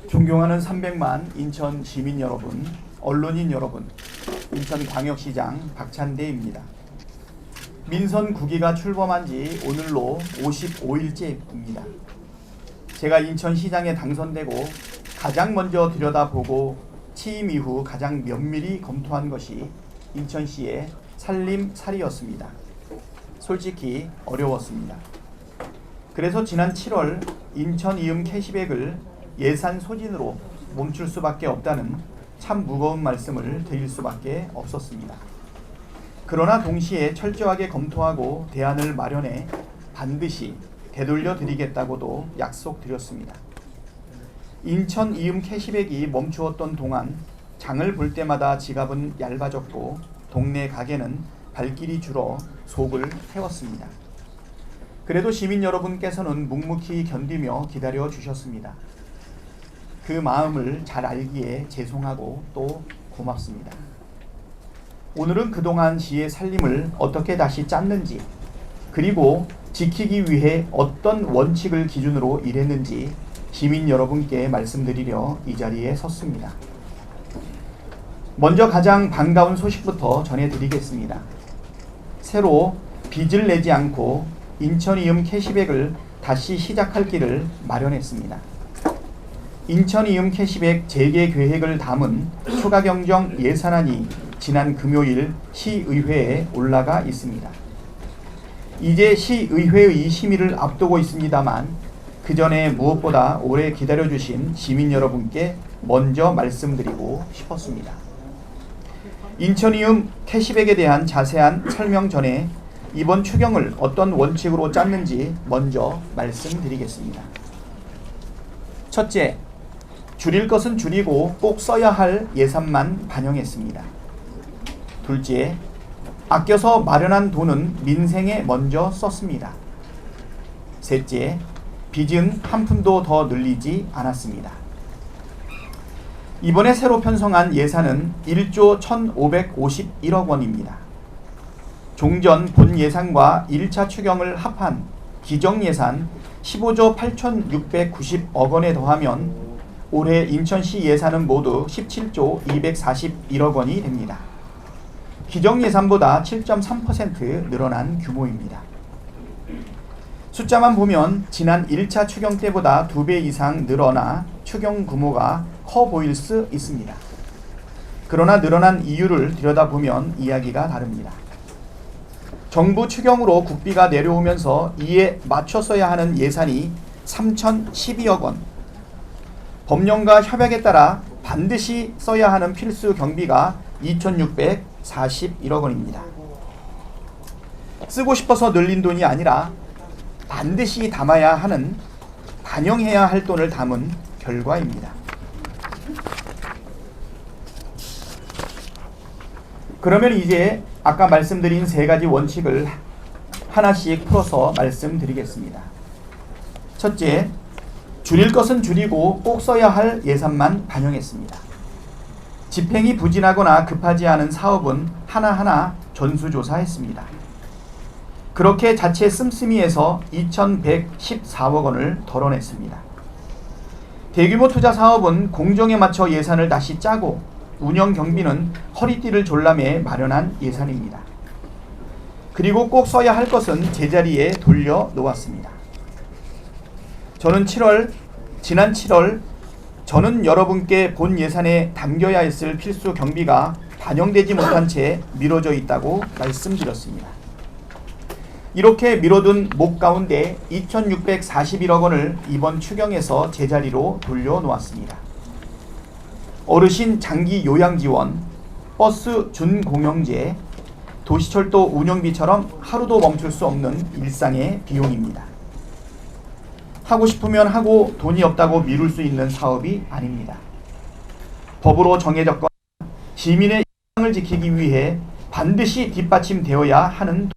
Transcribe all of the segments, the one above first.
존경하는 300만 인천 시민 여러분, 언론인 여러분, 인천광역시장 박찬대입니다. 민선 9기가 출범한 지 오늘로 55일째입니다. 제가 인천시장에 당선되고 가장 먼저 들여다보고 취임 이후 가장 면밀히 검토한 것이 인천시의 살림살이였습니다. 솔직히 어려웠습니다. 그래서 지난 7월 인천 이음 캐시백을 예산 소진으로 멈출 수밖에 없다는 참 무거운 말씀을 드릴 수밖에 없었습니다. 그러나 동시에 철저하게 검토하고 대안을 마련해 반드시 되돌려 드리겠다고도 약속드렸습니다. 인천 이음 캐시백이 멈추었던 동안 장을 볼 때마다 지갑은 얇아졌고 동네 가게는 발길이 줄어 속을 태웠습니다. 그래도 시민 여러분께서는 묵묵히 견디며 기다려 주셨습니다. 그 마음을 잘 알기에 죄송하고 또 고맙습니다. 오늘은 그동안 시의 살림을 어떻게 다시 짰는지, 그리고 지키기 위해 어떤 원칙을 기준으로 일했는지 시민 여러분께 말씀드리려 이 자리에 섰습니다. 먼저 가장 반가운 소식부터 전해드리겠습니다. 새로 빚을 내지 않고 인천 이음 캐시백을 다시 시작할 길을 마련했습니다. 인천 이음 캐시백 재개 계획을 담은 추가경정 예산안이 지난 금요일 시의회에 올라가 있습니다. 이제 시의회의 심의를 앞두고 있습니다만 그 전에 무엇보다 오래 기다려주신 시민 여러분께 먼저 말씀드리고 싶었습니다. 인천 이음 캐시백에 대한 자세한 설명 전에 이번 추경을 어떤 원칙으로 짰는지 먼저 말씀드리겠습니다. 첫째, 줄일 것은 줄이고 꼭 써야 할 예산만 반영했습니다. 둘째, 아껴서 마련한 돈은 민생에 먼저 썼습니다. 셋째, 빚은 한 푼도 더 늘리지 않았습니다. 이번에 새로 편성한 예산은 1조 1,551억 원입니다. 종전 본 예산과 1차 추경을 합한 기정예산 15조 8,690억 원에 더하면 올해 인천시 예산은 모두 17조 241억 원이 됩니다. 기정예산보다 7.3% 늘어난 규모입니다. 숫자만 보면 지난 1차 추경 때보다 2배 이상 늘어나 추경 규모가 커 보일 수 있습니다. 그러나 늘어난 이유를 들여다보면 이야기가 다릅니다. 정부 추경으로 국비가 내려오면서 이에 맞춰 써야 하는 예산이 3,012억 원, 법령과 협약에 따라 반드시 써야 하는 필수 경비가 2,641억 원입니다. 쓰고 싶어서 늘린 돈이 아니라 반드시 담아야 하는, 반영해야 할 돈을 담은 결과입니다. 그러면 이제 아까 말씀드린 세 가지 원칙을 하나씩 풀어서 말씀드리겠습니다. 첫째, 줄일 것은 줄이고 꼭 써야 할 예산만 반영했습니다. 집행이 부진하거나 급하지 않은 사업은 하나하나 전수조사했습니다. 그렇게 자체 씀씀이에서 2,114억 원을 덜어냈습니다. 대규모 투자 사업은 공정에 맞춰 예산을 다시 짜고 운영 경비는 허리띠를 졸라매 마련한 예산입니다. 그리고 꼭 써야 할 것은 제자리에 돌려놓았습니다. 지난 7월 저는 여러분께 본 예산에 담겨야 했을 필수 경비가 반영되지 못한 채 미뤄져 있다고 말씀드렸습니다. 이렇게 미뤄둔 목 가운데 2,641억 원을 이번 추경에서 제자리로 돌려놓았습니다. 어르신 장기 요양 지원, 버스 준공영제, 도시철도 운영비처럼 하루도 멈출 수 없는 일상의 비용입니다. 하고 싶으면 하고 돈이 없다고 미룰 수 있는 사업이 아닙니다. 법으로 정해졌거나 시민의 일상을 지키기 위해 반드시 뒷받침되어야 하는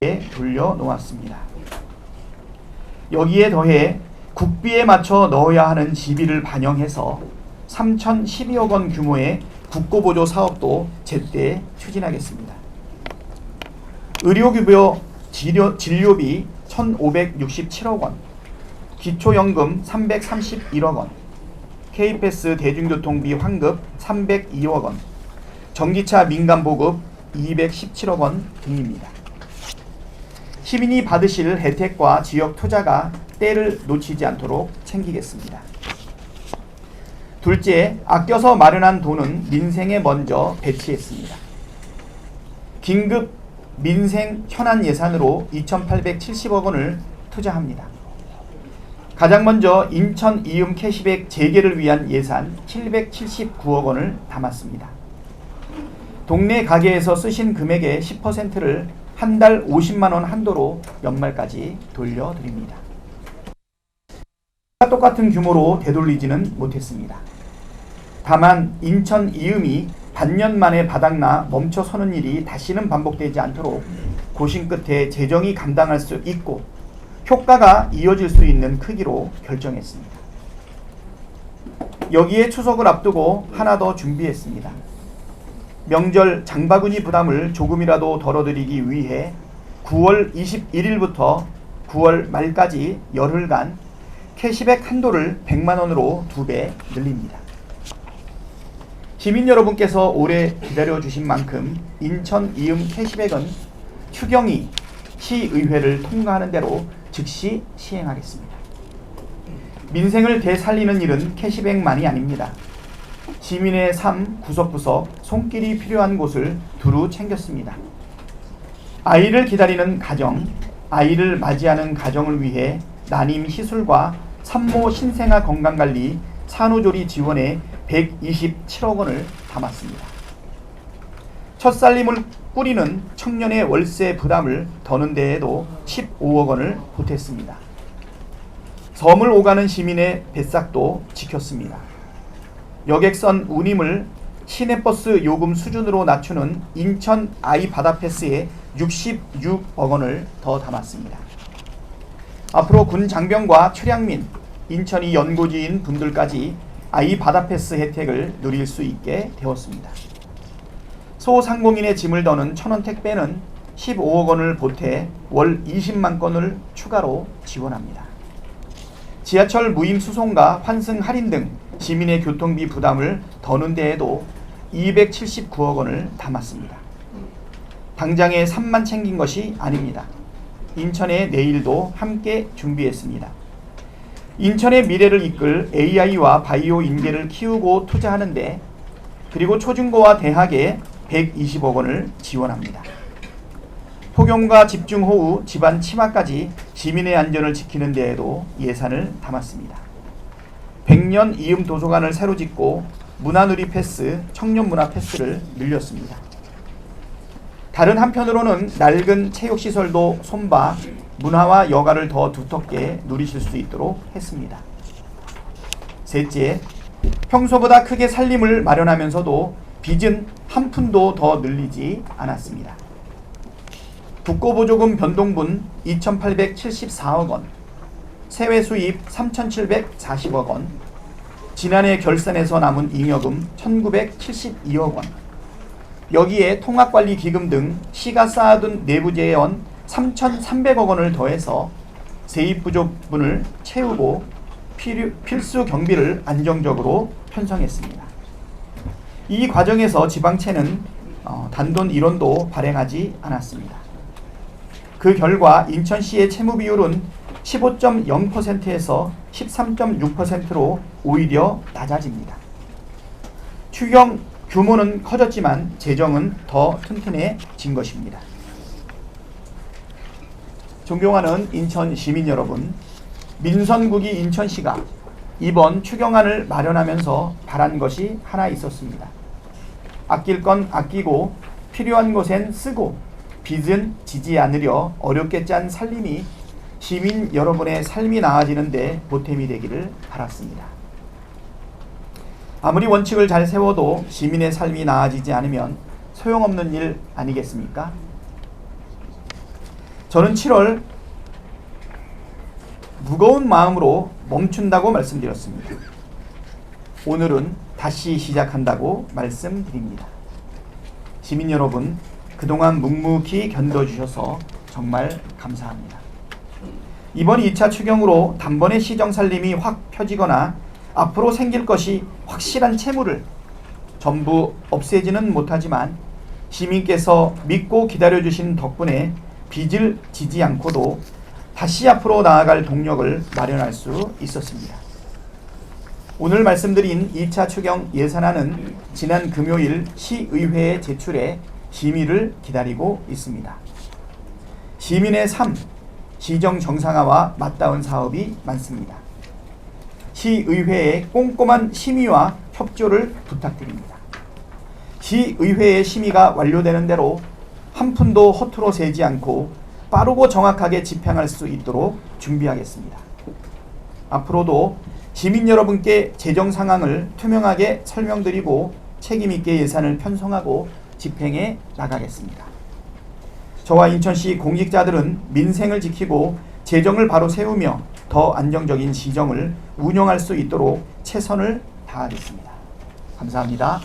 돈에 돌려놓았습니다. 여기에 더해 국비에 맞춰 넣어야 하는 지비를 반영해서 3,012억 원 규모의 국고보조 사업도 제때 추진하겠습니다. 의료급여 진료비 1,567억 원, 기초연금 331억 원, K패스 대중교통비 환급 302억 원, 전기차 민간보급 217억 원 등입니다. 시민이 받으실 혜택과 지역 투자가 때를 놓치지 않도록 챙기겠습니다. 둘째, 아껴서 마련한 돈은 민생에 먼저 배치했습니다. 긴급 민생 현안 예산으로 2,870억 원을 투자합니다. 가장 먼저 인천 이음 캐시백 재개를 위한 예산 779억 원을 담았습니다. 동네 가게에서 쓰신 금액의 10%를 한 달 50만 원 한도로 연말까지 돌려드립니다. 똑같은 규모로 되돌리지는 못했습니다. 다만 인천 이음이 반년 만에 바닥나 멈춰서는 일이 다시는 반복되지 않도록 고심 끝에 재정이 감당할 수 있고 효과가 이어질 수 있는 크기로 결정했습니다. 여기에 추석을 앞두고 하나 더 준비했습니다. 명절 장바구니 부담을 조금이라도 덜어드리기 위해 9월 21일부터 9월 말까지 열흘간 캐시백 한도를 100만 원으로 2배 늘립니다. 시민 여러분께서 오래 기다려주신 만큼 인천 이음 캐시백은 추경이 시의회를 통과하는 대로 즉시 시행하겠습니다. 민생을 되살리는 일은 캐시백만이 아닙니다. 시민의 삶 구석구석 손길이 필요한 곳을 두루 챙겼습니다. 아이를 기다리는 가정, 아이를 맞이하는 가정을 위해 난임 시술과 산모 신생아 건강관리, 산후조리 지원에 127억 원을 담았습니다. 첫살림을 꾸리는 청년의 월세 부담을 더는 데에도 15억 원을 보탰습니다. 섬을 오가는 시민의 뱃삭도 지켰습니다. 여객선 운임을 시내버스 요금 수준으로 낮추는 인천 아이바다패스에 66억 원을 더 담았습니다. 앞으로 군 장병과 최량민, 인천이 연고지인 분들까지 아이바다패스 혜택을 누릴 수 있게 되었습니다. 소상공인의 짐을 더는 천원 택배는 15억 원을 보태 월 20만 건을 추가로 지원합니다. 지하철 무임 수송과 환승 할인 등 시민의 교통비 부담을 더는 데에도 279억 원을 담았습니다. 당장에 3만 챙긴 것이 아닙니다. 인천의 내일도 함께 준비했습니다. 인천의 미래를 이끌 AI와 바이오 인재를 키우고 투자하는데, 그리고 초중고와 대학에 120억 원을 지원합니다. 폭염과 집중호우, 집안 침하까지 시민의 안전을 지키는 데에도 예산을 담았습니다. 100년 이음 도서관을 새로 짓고 문화누리 패스, 청년문화 패스를 늘렸습니다. 다른 한편으로는 낡은 체육시설도 손봐 문화와 여가를 더 두텁게 누리실 수 있도록 했습니다. 셋째, 평소보다 크게 살림을 마련하면서도 빚은 한 푼도 더 늘리지 않았습니다. 국고보조금 변동분 2,874억 원, 세외 수입 3,740억 원, 지난해 결산에서 남은 잉여금 1,972억 원, 여기에 통합관리기금 등 시가 쌓아둔 내부재원 3,300억 원을 더해서 세입 부족분을 채우고 필수 경비를 안정적으로 편성했습니다. 이 과정에서 지방채는 단돈 1원도 발행하지 않았습니다. 그 결과 인천시의 채무 비율은 15.0%에서 13.6%로 오히려 낮아집니다. 추경 규모는 커졌지만 재정은 더 튼튼해진 것입니다. 존경하는 인천 시민 여러분, 민선국이 인천시가 이번 추경안을 마련하면서 바란 것이 하나 있었습니다. 아낄 건 아끼고 필요한 곳엔 쓰고 빚은 지지 않으려 어렵게 짠 살림이 시민 여러분의 삶이 나아지는 데 보탬이 되기를 바랐습니다. 아무리 원칙을 잘 세워도 시민의 삶이 나아지지 않으면 소용없는 일 아니겠습니까? 저는 7월 무거운 마음으로 멈춘다고 말씀드렸습니다. 오늘은 다시 시작한다고 말씀드립니다. 시민 여러분, 그동안 묵묵히 견뎌주셔서 정말 감사합니다. 이번 2차 추경으로 단번에 시정 살림이 확 펴지거나 앞으로 생길 것이 확실한 채무를 전부 없애지는 못하지만 시민께서 믿고 기다려주신 덕분에 빚을 지지 않고도 다시 앞으로 나아갈 동력을 마련할 수 있었습니다. 오늘 말씀드린 2차 추경 예산안은 지난 금요일 시의회에 제출해 심의를 기다리고 있습니다. 시민의 삶, 시정 정상화와 맞닿은 사업이 많습니다. 시의회의 꼼꼼한 심의와 협조를 부탁드립니다. 시의회의 심의가 완료되는 대로 한 푼도 허투루 세지 않고 빠르고 정확하게 집행할 수 있도록 준비하겠습니다. 앞으로도 시민 여러분께 재정 상황을 투명하게 설명드리고 책임있게 예산을 편성하고 집행해 나가겠습니다. 저와 인천시 공직자들은 민생을 지키고 재정을 바로 세우며 더 안정적인 시정을 운영할 수 있도록 최선을 다하겠습니다. 감사합니다.